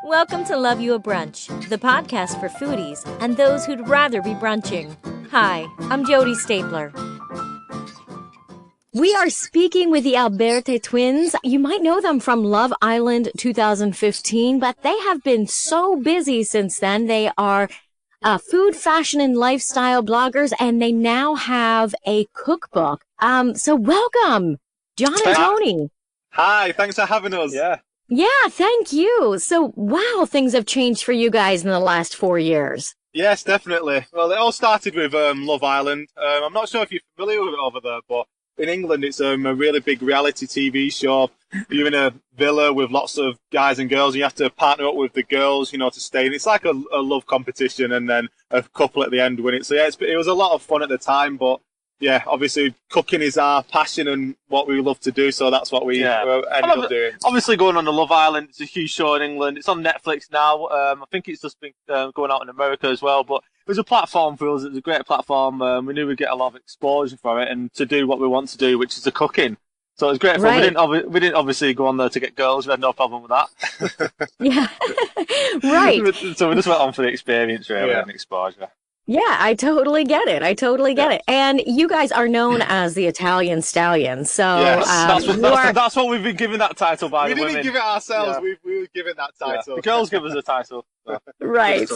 Welcome to Love You a Brunch, the podcast for foodies and those who'd rather be brunching. Hi, I'm Jody Stapler. We are speaking with the Alberti Twins. You might know them from Love Island 2015, but they have been so busy since then. They are food, fashion, and lifestyle bloggers, and they now have a cookbook. So welcome, John and Tony. Hi, thanks for having us. Yeah, thank you. So, wow, things have changed for you guys in the last 4 years. Yes, definitely. Well, it all started with Love Island. I'm not sure if you're familiar with it over there, but in England, it's a really big reality TV show. You're in a villa with lots of guys and girls. And you have to partner up with the girls, to stay. And it's like a love competition, and then a couple at the end win it. So, yeah, it was a lot of fun at the time, but yeah, obviously cooking is our passion and what we love to do, so that's what we ended up doing. Obviously going on to Love Island, it's a huge show in England. It's on Netflix now. I think it's just been going out in America as well, but it was a platform for us. It was a great platform. We knew we'd get a lot of exposure from it and to do what we want to do, which is the cooking. So it was great fun. Right. We didn't obviously go on there to get girls. We had no problem with that. Yeah, right. So we just went on for the experience, really, and exposure. Yeah, I totally get it. it. And you guys are known as the Italian Stallions. So yes, that's what we've been given that title by the women. We didn't give it ourselves. Yeah. We were given that title. Yeah. The girls give us the title. So. Right.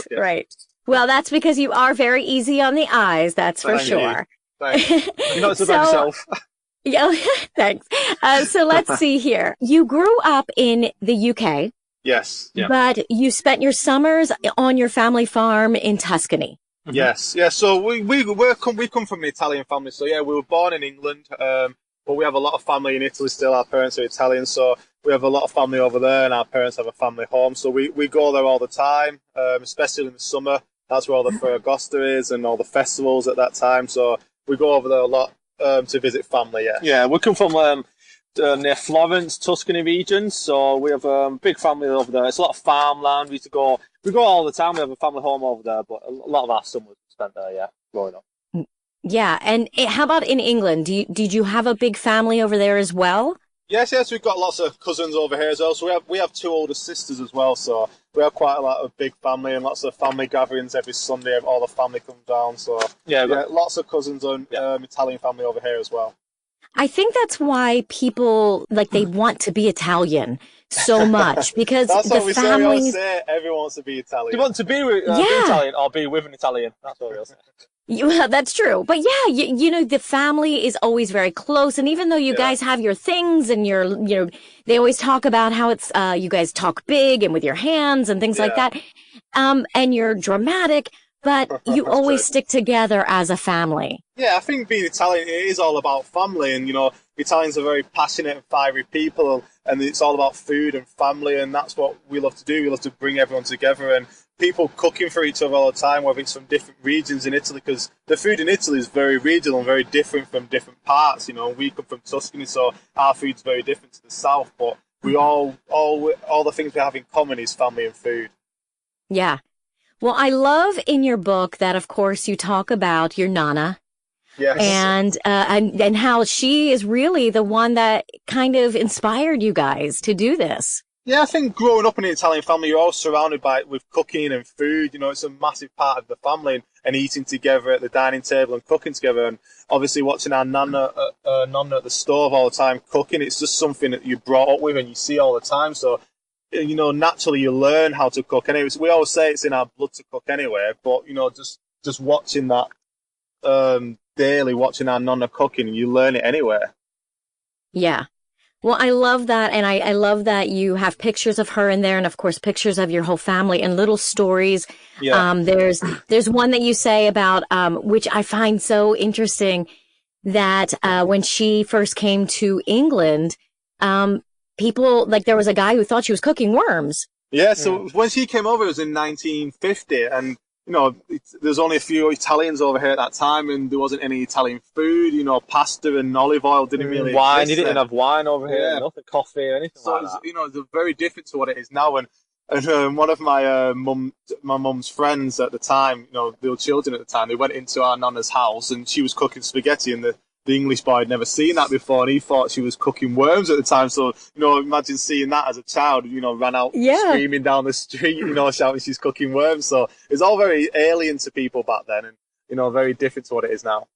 Well, that's because you are very easy on the eyes. That's for sure. Thank you. You're not so bad yourself. Yeah, thanks. So let's see here. You grew up in the UK. Yes. Yeah. But you spent your summers on your family farm in Tuscany. Yes, yeah. So we come from an Italian family. So yeah, we were born in England, but we have a lot of family in Italy still. Our parents are Italian, so we have a lot of family over there, and our parents have a family home. So we go there all the time, especially in the summer. That's where all the Ferragosta is and all the festivals at that time. So we go over there a lot to visit family. Yeah. Yeah, we come from near Florence, Tuscany region, so we have a big family over there. It's a lot of farmland. We go all the time. We have a family home over there, but a lot of our summers spent there, growing up. Yeah, and how about in England? Did you have a big family over there as well? Yes, we've got lots of cousins over here as well. So we have two older sisters as well, so we have quite a lot of big family and lots of family gatherings every Sunday. All the family comes down, so lots of cousins and Italian family over here as well. I think that's why people, they want to be Italian so much, because that's the what we families... say. Everyone wants to be Italian. Do you want to be with Italian or be with an Italian? That's what we all say. Well, that's true. But yeah, the family is always very close. And even though you guys have your things and they always talk about how it's, you guys talk big and with your hands and things like that. And you're dramatic, but you always stick together as a family. Yeah, I think being Italian, it is all about family. And, Italians are very passionate and fiery people. And it's all about food and family. And that's what we love to do. We love to bring everyone together. And people cooking for each other all the time, whether it's from different regions in Italy, because the food in Italy is very regional and very different from different parts. We come from Tuscany, so our food's very different to the south. But we all the things we have in common is family and food. Yeah. Well, I love in your book that, of course, you talk about your Nana. Yes. And how she is really the one that kind of inspired you guys to do this. Yeah, I think growing up in an Italian family, you're all surrounded with cooking and food. It's a massive part of the family, and eating together at the dining table and cooking together. And obviously watching our nonna at the stove all the time cooking, it's just something that you're brought up with and you see all the time. So, naturally you learn how to cook. Anyway, we always say it's in our blood to cook anyway, but, just watching that daily, watching our nonna cooking, you learn it anywhere. Yeah. Well, I love that, and I love that you have pictures of her in there, and of course pictures of your whole family and little stories. Yeah. There's one that you say about which I find so interesting, that when she first came to England, people, there was a guy who thought she was cooking worms. Yeah. So when she came over, it was in 1950, and there's only a few Italians over here at that time, and there wasn't any Italian food. Pasta and olive oil didn't really wine. exist. You didn't have wine over here, nothing, coffee or anything like that. It's very different to what it is now. And one of my mum's friends at the time, they were children at the time. They went into our nonna's house, and she was cooking spaghetti, and the English boy had never seen that before, and he thought she was cooking worms at the time. So, imagine seeing that as a child, ran out screaming down the street, shouting she's cooking worms. So it's all very alien to people back then, and, very different to what it is now.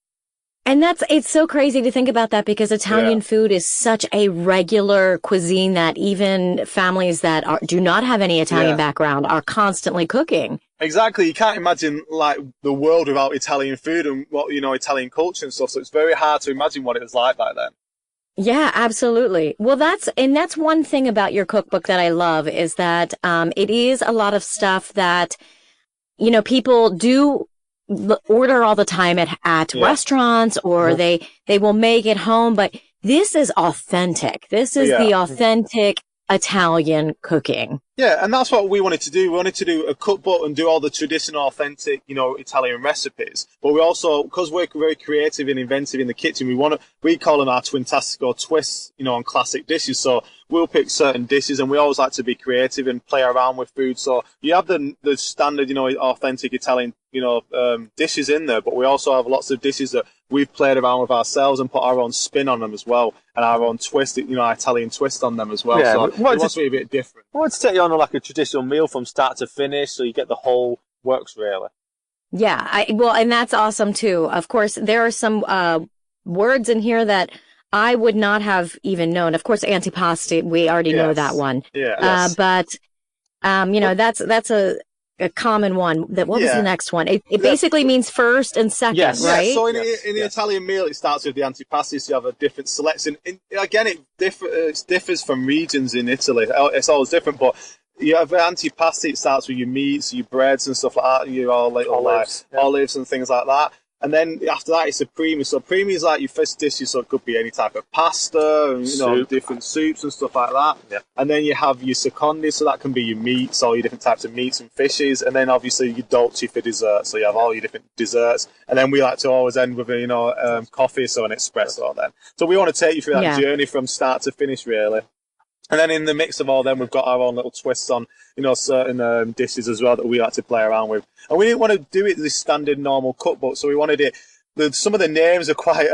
And it's so crazy to think about that, because Italian food is such a regular cuisine that even families that do not have any Italian background are constantly cooking. Exactly. You can't imagine like the world without Italian food and what, Italian culture and stuff. So it's very hard to imagine what it was like back then. Yeah, absolutely. Well, that's one thing about your cookbook that I love, is that it is a lot of stuff that, people do order all the time at restaurants, or they will make at home, but this is authentic. This is the authentic Italian cooking. Yeah, and that's what we wanted to do. We wanted to do a cookbook and do all the traditional, authentic, Italian recipes. But we also, because we're very creative and inventive in the kitchen, we call them our Twintastico Twists, on classic dishes. So we'll pick certain dishes, and we always like to be creative and play around with food. So you have the standard, authentic Italian, dishes in there, but we also have lots of dishes that we've played around with ourselves and put our own spin on them as well, and our own twist, Italian twist on them as well. Yeah, so it wants to be a bit different. I want to take you on like a traditional meal from start to finish, so you get the whole works really. Yeah, and that's awesome too. Of course, there are some words in here that I would not have even known. Of course, antipasti, we already know that one. Yeah. But that's a common one. What was the next one? It basically means first and second, right? Yeah, so in the Italian meal, it starts with the antipasti, so you have a different selection. Again, it differs from regions in Italy. It's always different, but you have antipasti, it starts with your meats, your breads and stuff like that, your olives and things like that. And then after that, it's a primi. So primi is like your first dishes, so it could be any type of pasta, and, different soups and stuff like that. Yeah. And then you have your secondi, so that can be your meats, all your different types of meats and fishes. And then obviously your dolce for dessert, so you have all your different desserts. And then we like to always end with coffee, so an espresso then. So we want to take you through that journey from start to finish, really. And then in the mix of all them, we've got our own little twists on, certain dishes as well that we like to play around with. And we didn't want to do it this standard normal cookbook, so we wanted it. Some of the names are quite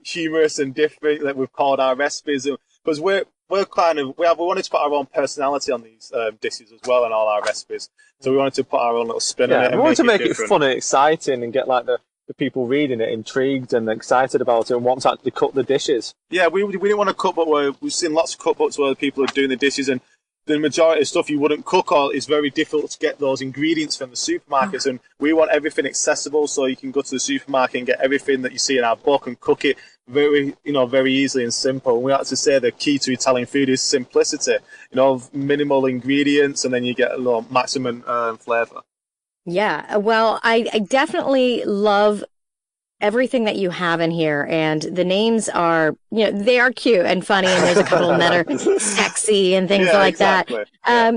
humorous and different that we've called our recipes, because we wanted to put our own personality on these dishes as well, and all our recipes. So we wanted to put our own little spin on it. We wanted to make it fun and exciting, and get like the people reading it intrigued and excited about it and want to actually cook the dishes. Yeah, we didn't want a cookbook where we've seen lots of cookbooks where people are doing the dishes, and the majority of stuff you wouldn't cook, or it's very difficult to get those ingredients from the supermarkets. And we want everything accessible, so you can go to the supermarket and get everything that you see in our book and cook it very easily and simple. And we like to say the key to Italian food is simplicity. Minimal ingredients, and then you get a little maximum flavour. Yeah, well, I definitely love everything that you have in here, and the names are, they are cute and funny, and there's a couple that are sexy and things like that. Now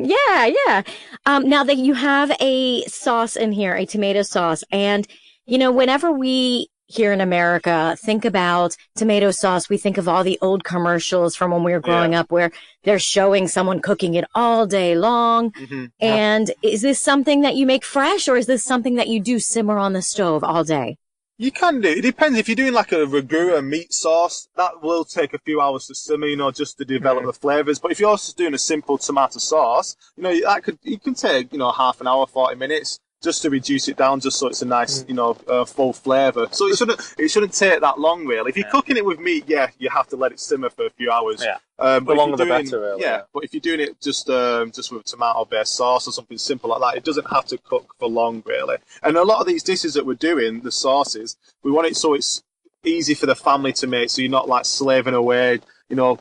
that you have a sauce in here, a tomato sauce, and, whenever we here in America think about tomato sauce, we think of all the old commercials from when we were growing up where they're showing someone cooking it all day long. Mm-hmm. And is this something that you make fresh, or is this something that you do simmer on the stove all day? You can do. It depends. If you're doing like a ragu, a meat sauce, that will take a few hours to simmer, just to develop the flavours. But if you're just doing a simple tomato sauce, you can take, half an hour, 40 minutes. Just to reduce it down, just so it's a nice, full flavour. So it shouldn't take that long, really. If you're cooking it with meat, you have to let it simmer for a few hours. Yeah. But the longer the better, really. Yeah, but if you're doing it just with tomato-based sauce or something simple like that, it doesn't have to cook for long, really. And a lot of these dishes that we're doing, the sauces, we want it so it's easy for the family to make, so you're not like slaving away,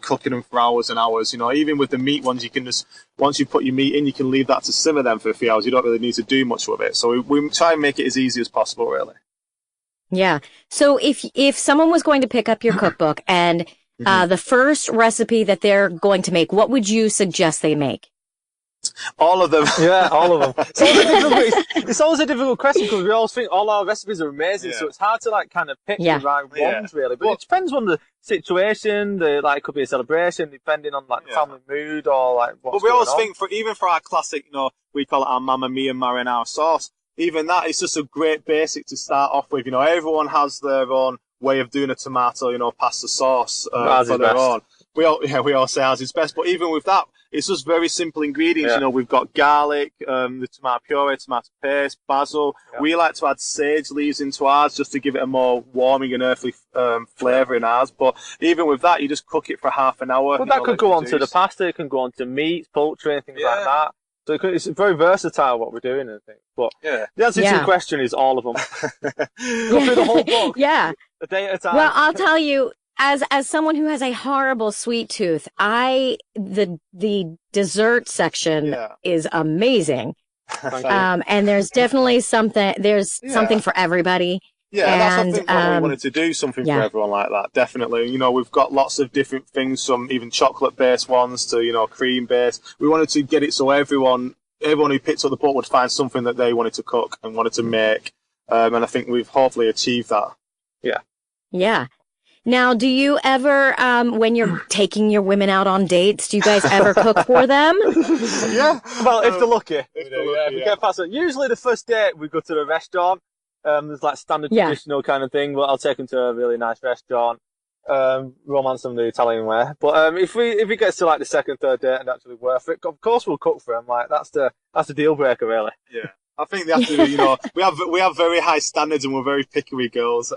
cooking them for hours and hours. Even with the meat ones, you can just, once you put your meat in, you can leave that to simmer them for a few hours. You don't really need to do much with it. So we try and make it as easy as possible, really. Yeah. So if someone was going to pick up your cookbook and the first recipe that they're going to make, what would you suggest they make? All of them. Yeah, all of them. It's always a difficult question, because we always think all our recipes are amazing, so it's hard to kind of pick the right ones, really. But it depends on the situation. It could be a celebration, depending on the family mood or what's going on. But we always think even for our classic, we call it our Mamma Mia marinara sauce. Even that, it's just a great basic to start off with. Everyone has their own way of doing a tomato, pasta sauce Ours for is their best. own. We all say ours is best, but even with that, it's just very simple ingredients. Yeah. We've got garlic, the tomato puree, tomato paste, basil. Yeah. We like to add sage leaves into ours just to give it a more warming and earthly flavour in ours. But even with that, you just cook it for half an hour. Well, that could go onto the pasta. It can go onto meat, poultry, and things like that. So it's very versatile what we're doing, I think. But the answer to your question is all of them. Go through the whole book. Yeah. A day at a time. Well, I'll tell you, as someone who has a horrible sweet tooth, the dessert section is amazing. And there's definitely something for everybody. Yeah, that's I think what we wanted to do, something for everyone like that, definitely. We've got lots of different things, some even chocolate-based ones to, cream-based. We wanted to get it so everyone who picked up the book would find something that they wanted to cook and wanted to make. And I think we've hopefully achieved that. Yeah. Yeah. Now, do you ever, when you're taking your women out on dates, do you guys ever cook for them? Yeah. Well, if they're lucky. If we get past it. Usually the first date, we go to the restaurant. There's like standard traditional kind of thing, but I'll take them to a really nice restaurant, romance them the Italian way. But if it gets to like the second, third date and actually worth it, of course we'll cook for them. Like that's the deal breaker, really. Yeah, I think they have to be. We have very high standards and we're very picky with girls.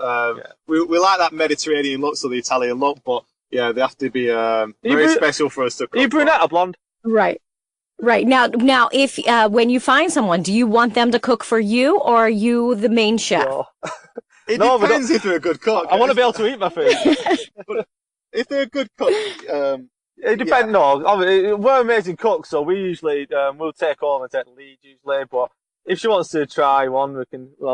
We like that Mediterranean look, so the Italian look, but they have to be very special for us to cook. Are you brunette or blonde? Right. Right. Now, if when you find someone, do you want them to cook for you, or are you the main chef? No. It depends if they're a good cook. I want to be able to eat my food. But if they're a good cook, it depends. No, we're amazing cooks, so we usually we'll take over and take the lead usually. But if she wants to try one, I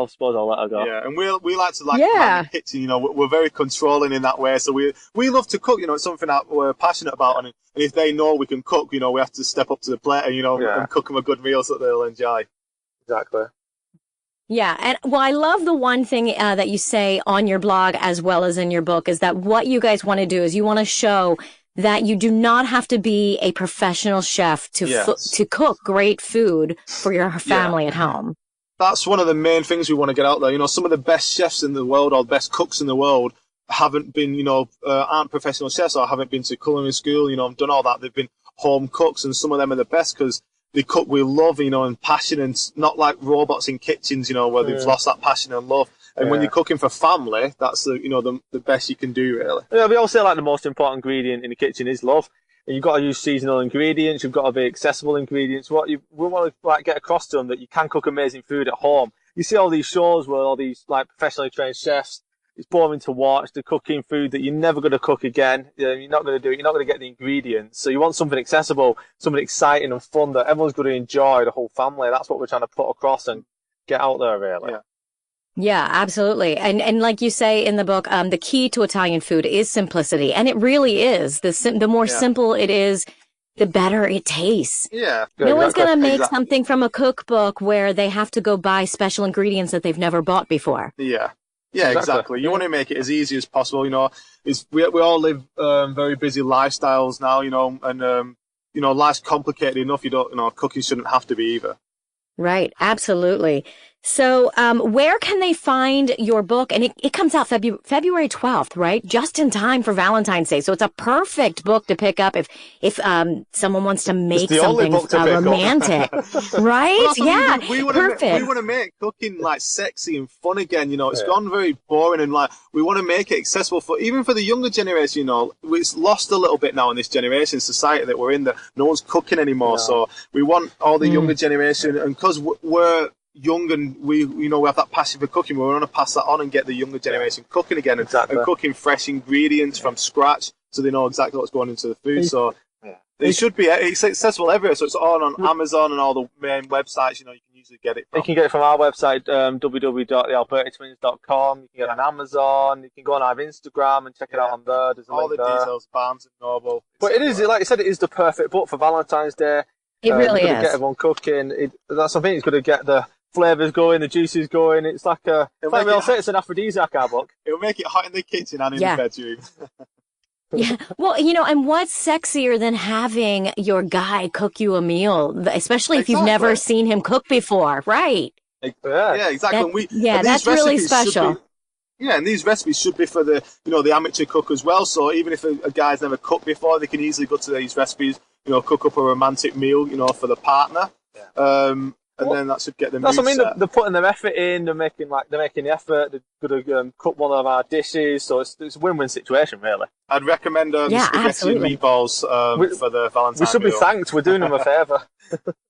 suppose I'll let her go. Yeah, and we like to command the kitchen. We're very controlling in that way. So we love to cook. It's something that we're passionate about, and if they know we can cook, we have to step up to the plate and and cook them a good meal so that they'll enjoy. Exactly. Yeah, and I love the one thing that you say on your blog as well as in your book is that what you guys want to do is you want to show that you do not have to be a professional chef to cook great food for your family at home. That's one of the main things we want to get out there. Some of the best chefs in the world or the best cooks in the world haven't been, aren't professional chefs or haven't been to culinary school, done all that. They've been home cooks, and some of them are the best because they cook with love, and passion, and not like robots in kitchens, where they've lost that passion and love. And when you're cooking for family, that's the best you can do, really. Yeah, we always say the most important ingredient in the kitchen is love. And you've got to use seasonal ingredients. You've got to be accessible ingredients. We want to get across to them that you can cook amazing food at home. You see all these shows where all these professionally trained chefs. It's boring to watch. They're cooking food that you're never going to cook again. You're not going to do it. You're not going to get the ingredients. So you want something accessible, something exciting and fun that everyone's going to enjoy, the whole family. That's what we're trying to put across and get out there, really. Yeah, absolutely. And like you say in the book, the key to Italian food is simplicity. And it really is. The more simple it is, the better it tastes. Yeah. No one's going to make something from a cookbook where they have to go buy special ingredients that they've never bought before. Yeah. Yeah, exactly. You want to make it as easy as possible. We all live very busy lifestyles now, and life's complicated enough. Cooking shouldn't have to be either. Right, absolutely. So, where can they find your book? And it comes out February 12th, right? Just in time for Valentine's Day. So it's a perfect book to pick up if someone wants to make something romantic, right? Yeah, perfect. We want to make cooking sexy and fun again. It's gone very boring, and we want to make it accessible even for the younger generation. It's lost a little bit now in this generation society that we're in. That no one's cooking anymore. No. So we want all the younger generation, and because we're young and we have that passion for cooking, we want to pass that on and get the younger generation cooking again and cooking fresh ingredients from scratch so they know exactly what's going into the food. So it should be, it's accessible everywhere. So it's all on Amazon and all the main websites, you can usually get it from. You can get it from our website, www.thealbertitwins.com. You can get it on Amazon. You can go on our Instagram and check it out on there. There's all the details, Barnes and Noble. But it is, like I said, it is the perfect book for Valentine's Day. It really is. Get everyone cooking. That's something. It's going to get the flavours going, the juices going. It's like we all say, it's an aphrodisiac, our book. It'll make it hot in the kitchen and in the bedroom. Yeah. Well, and what's sexier than having your guy cook you a meal, especially if you've never seen him cook before, right? Yeah, exactly. That's really special. Yeah, and these recipes should be for the the amateur cook as well. So even if a guy's never cooked before, they can easily go to these recipes. Cook up a romantic meal, for the partner. Yeah. And then that should get them. That's what I mean. They're putting their effort in. They're making the effort. They're going to cook one of our dishes. So it's a win-win situation, really. I'd recommend spaghetti and meatballs for the Valentine's. We should be thanked. We're doing them a favour.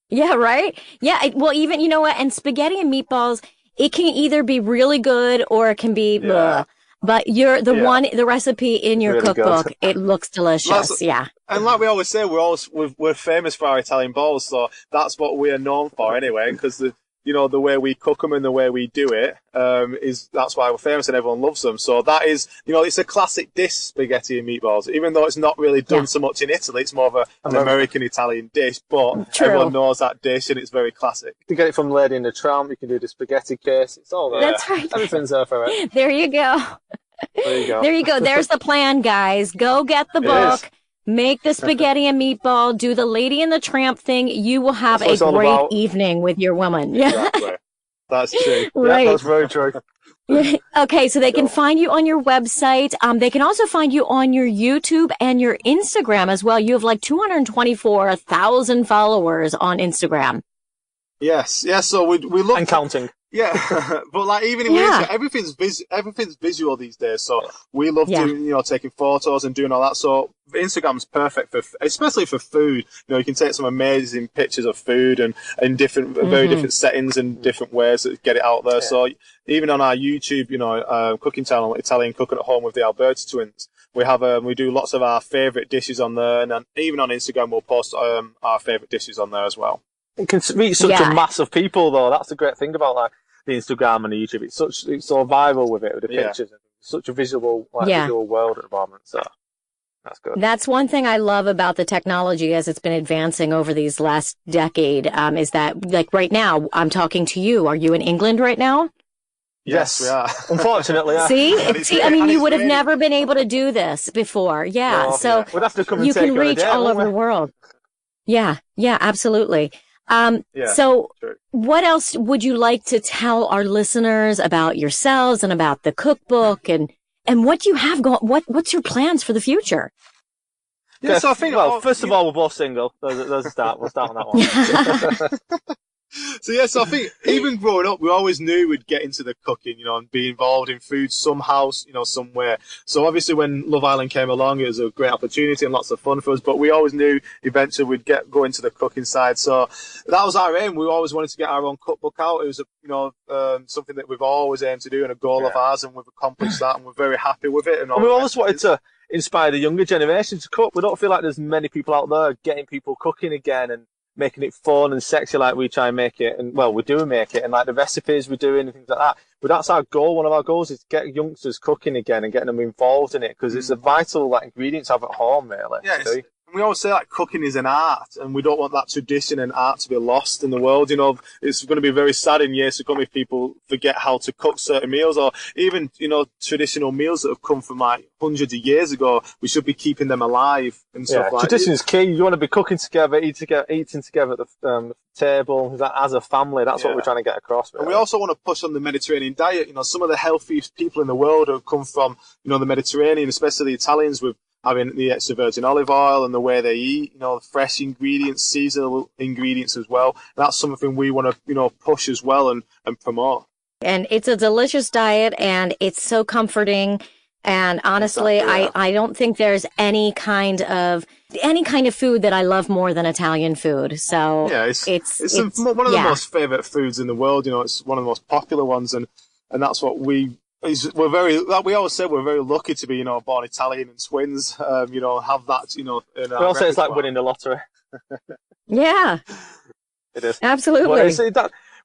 Yeah, right. Yeah. Well, even you know what? And spaghetti and meatballs, it can either be really good or it can be. Bleh. But the recipe in your really cookbook, good. It looks delicious. Yeah. And like we always say, we're famous for our Italian balls, so that's what we are known for anyway. Because the way we cook them and the way we do it that's why we're famous and everyone loves them. So that is, it's a classic dish, spaghetti and meatballs. Even though it's not really done so much in Italy, it's more of an American Italian dish. But everyone knows that dish and it's very classic. You can get it from Lady in the Tramp. You can do the spaghetti case. It's all there. That's right. Everything's there for it. There you go. There you go. There you go. There's the plan, guys. Go get the book. Make the spaghetti and meatball. Do the Lady and the Tramp thing. You will have a great evening with your woman. Exactly. That's true. Right. Yeah, that's very true. Okay, so they can find you on your website. They can also find you on your YouTube and your Instagram as well. You have like 224,000 followers on Instagram. Yes. So we look and counting. Yeah, but like even in Malaysia, everything's visual these days. So we love doing, taking photos and doing all that. So Instagram's perfect especially for food. You can take some amazing pictures of food and in different, very different settings and different ways to get it out there. Yeah. So even on our YouTube, cooking channel, Italian Cooking at Home with the Alberti Twins, we do lots of our favourite dishes on there, and then even on Instagram we'll post our favourite dishes on there as well. It can reach such a mass of people, though. That's the great thing about the Instagram and the YouTube. It's so viral with the pictures. It's such a visual world at the moment. So that's good. That's one thing I love about the technology as it's been advancing over these last decade. Is that like right now I'm talking to you? Are you in England right now? Yes, we are. Unfortunately, yeah. See, I mean, you would have never been able to do this before. Yeah, no, so we'd have to come and you take can reach all over the world. Yeah, absolutely. So what else would you like to tell our listeners about yourselves and about the cookbook and what you have what's your plans for the future? Yeah, so I think, first of all, we're both single. There's a start. We'll start on that one. So I think even growing up, we always knew we'd get into the cooking, and be involved in food somehow, somewhere. So obviously when Love Island came along, it was a great opportunity and lots of fun for us, but we always knew eventually we'd go into the cooking side. So that was our aim. We always wanted to get our own cookbook out. It was something that we've always aimed to do and a goal of ours, and we've accomplished that, and we're very happy with it. And we always wanted to inspire the younger generation to cook. We don't feel like there's many people out there getting people cooking again and making it fun and sexy like we try and make it. And we do make it, and like the recipes we're doing and things like that. But that's our goal. One of our goals is to get youngsters cooking again and getting them involved in it, because it's a vital ingredient to have at home, really. Yeah, we always say cooking is an art, and we don't want that tradition and art to be lost in the world. It's going to be very sad in years to come if people forget how to cook certain meals, or even traditional meals that have come from hundreds of years ago. We should be keeping them alive and stuff like that. Tradition is key. You want to be cooking together, eating together at the table as a family. That's what we're trying to get across. Really. And we also want to push on the Mediterranean diet. Some of the healthiest people in the world have come from the Mediterranean, especially the Italians, with having the extra virgin olive oil and the way they eat, fresh ingredients, seasonal ingredients as well. That's something we want to, push as well and promote. And it's a delicious diet, and it's so comforting. And honestly, I don't think there's any kind of food that I love more than Italian food. So it's one of the most favorite foods in the world. It's one of the most popular ones, and that's what we're very, like we always say, we're very lucky to be, born Italian and twins, have that, in our we all say it's like winning the lottery. Yeah. It is. Absolutely.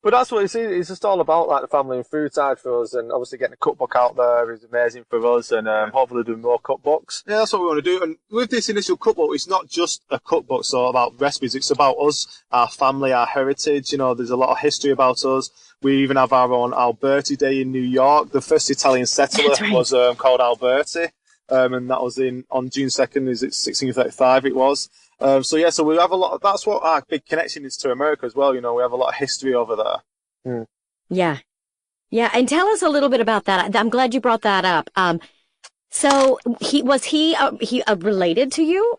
But that's what it's just all about, like the family and food side for us, and obviously getting a cookbook out there is amazing for us, and hopefully doing more cookbooks. Yeah, that's what we want to do. And with this initial cookbook, it's not just a cookbook, so about recipes. It's about us, our family, our heritage. There's a lot of history about us. We even have our own Alberti Day in New York. The first Italian settler was called Alberti, and that was on June 2nd, 1635 it was. So we have a lot that's what our big connection is to America as well. We have a lot of history over there. Yeah. Yeah, and tell us a little bit about that. I'm glad you brought that up. So was he related to you?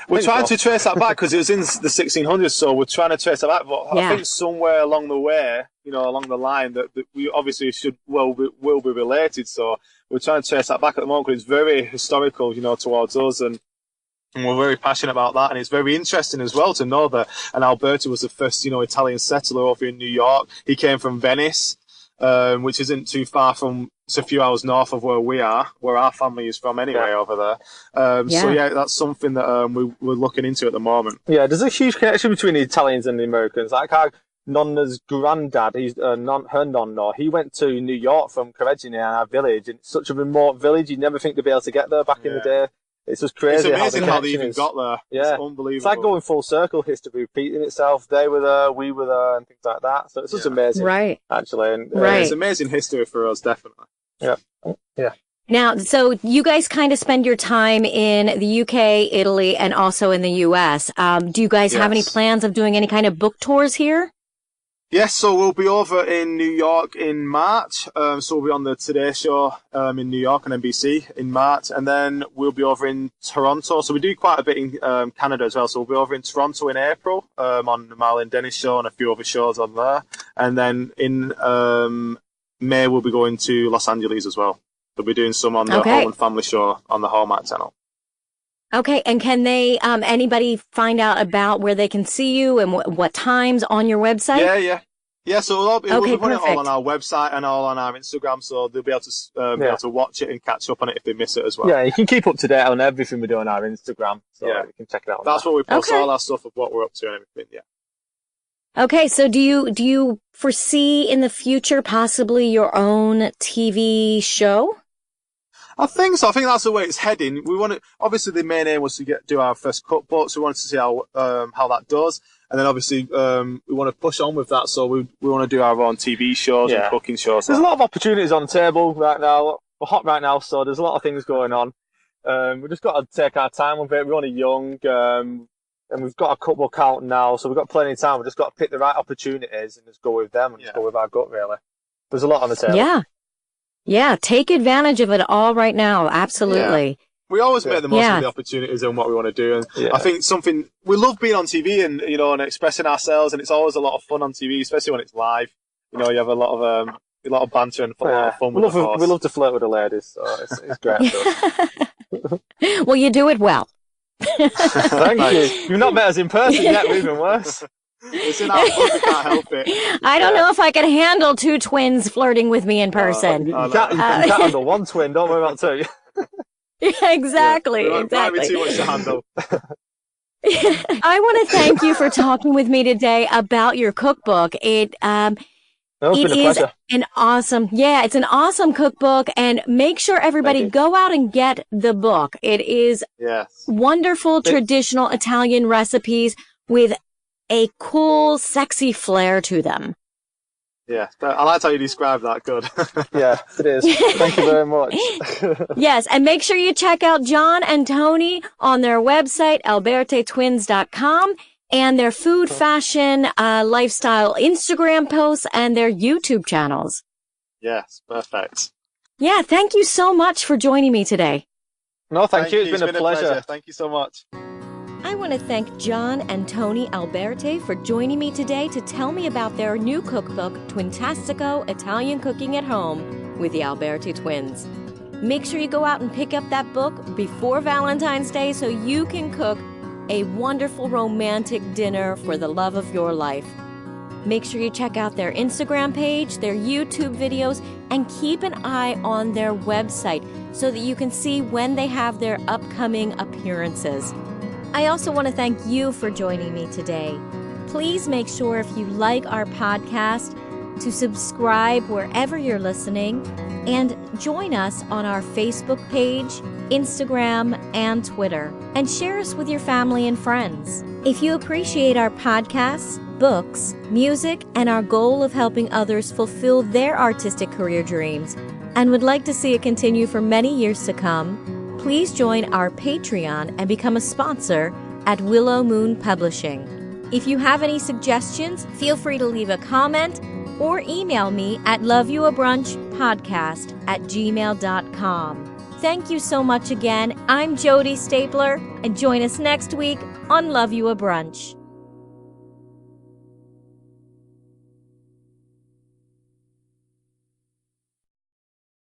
We're trying to trace that back because it was in the 1600s, so we're trying to trace that back. But I think somewhere along the way, along the line, that we obviously will be related. So we're trying to trace that back at the moment because it's very historical, towards us, and we're very passionate about that. And it's very interesting as well to know that Alberti was the first, Italian settler over in New York. He came from Venice, which isn't too far from. It's a few hours north of where our family is from anyway, over there. So that's something that we're looking into at the moment. Yeah, there's a huge connection between the Italians and the Americans. Like our Nonna's granddad, her nonna, he went to New York from Correggio, our village, and it's such a remote village, you'd never think they'd be able to get there back in the day. It's just crazy. It's amazing how they even got there. Yeah. It's unbelievable. It's like going full circle, history repeating itself. They were there, we were there, and things like that. So it's just amazing. Right. Actually. And, it's amazing history for us, definitely. Yeah. Yeah. Now, so you guys kind of spend your time in the UK, Italy, and also in the US. Do you guys have any plans of doing any kind of book tours here? Yes, so we'll be over in New York in March. So we'll be on the Today Show in New York on NBC in March. And then we'll be over in Toronto. So we do quite a bit in Canada as well. So we'll be over in Toronto in April on the Marlon Dennis Show and a few other shows on there. And then in May, we'll be going to Los Angeles as well. We'll be doing some on the Home and Family Show on the Hallmark channel. Okay, and can they, anybody find out about where they can see you and what times on your website? Yeah, so we'll be putting it all on our website and all on our Instagram, so they'll be able to watch it and catch up on it if they miss it as well. Yeah, you can keep up to date on everything we do on our Instagram, so you can check it out. That's where we post all our stuff of what we're up to and everything, Okay, so do you foresee in the future possibly your own TV show? I think so. I think that's the way it's heading. We want to, obviously the main aim was to do our first cookbook, so we wanted to see how that does. And then obviously we want to push on with that, so we want to do our own TV shows and cooking shows. There's a lot of opportunities on the table right now. We're hot right now, so there's a lot of things going on. We've just got to take our time with it. We're only young, and we've got a cookbook out now, so we've got plenty of time. We've just got to pick the right opportunities and just go with them and just go with our gut, really. There's a lot on the table. Yeah, take advantage of it all right now. Absolutely. Yeah. We always make the most of the opportunities and what we want to do. And I think we love being on TV and, and expressing ourselves, and it's always a lot of fun on TV, especially when it's live. You have a lot of banter and a lot of fun with the horse. We love to flirt with the ladies, so it's great. Well, you do it well. Thank you. You've not met us in person yet, we're even worse. It's in our book, we can't help it. I don't know if I could handle two twins flirting with me in person. You can't handle one twin, don't worry about two. Yeah, exactly. Might be too much to handle. I want to thank you for talking with me today about your cookbook. It is an awesome, it's an awesome cookbook, and make sure everybody go out and get the book. It is wonderful traditional Italian recipes with a cool, sexy flair to them. Yeah, I like how you describe that. Good. Yeah, it is. Thank you very much. Yes, and make sure you check out John and Tony on their website, albertitwins.com, and their food, fashion, lifestyle Instagram posts, and their YouTube channels. Yes, perfect. Yeah, thank you so much for joining me today. No, thank you. It's been a pleasure. Thank you so much. I want to thank John and Tony Alberti for joining me today to tell me about their new cookbook, Twintastico Italian Cooking at Home with the Alberti Twins. Make sure you go out and pick up that book before Valentine's Day so you can cook a wonderful romantic dinner for the love of your life. Make sure you check out their Instagram page, their YouTube videos, and keep an eye on their website so that you can see when they have their upcoming appearances. I also want to thank you for joining me today. Please make sure, if you like our podcast, to subscribe wherever you're listening and join us on our Facebook page, Instagram, and Twitter, and share us with your family and friends. If you appreciate our podcasts, books, music, and our goal of helping others fulfill their artistic career dreams, and would like to see it continue for many years to come, please join our Patreon and become a sponsor at Willow Moon Publishing. If you have any suggestions, feel free to leave a comment or email me at loveyouabrunchpodcast@gmail.com. Thank you so much again. I'm Jody Stapler, and join us next week on Love You a Brunch.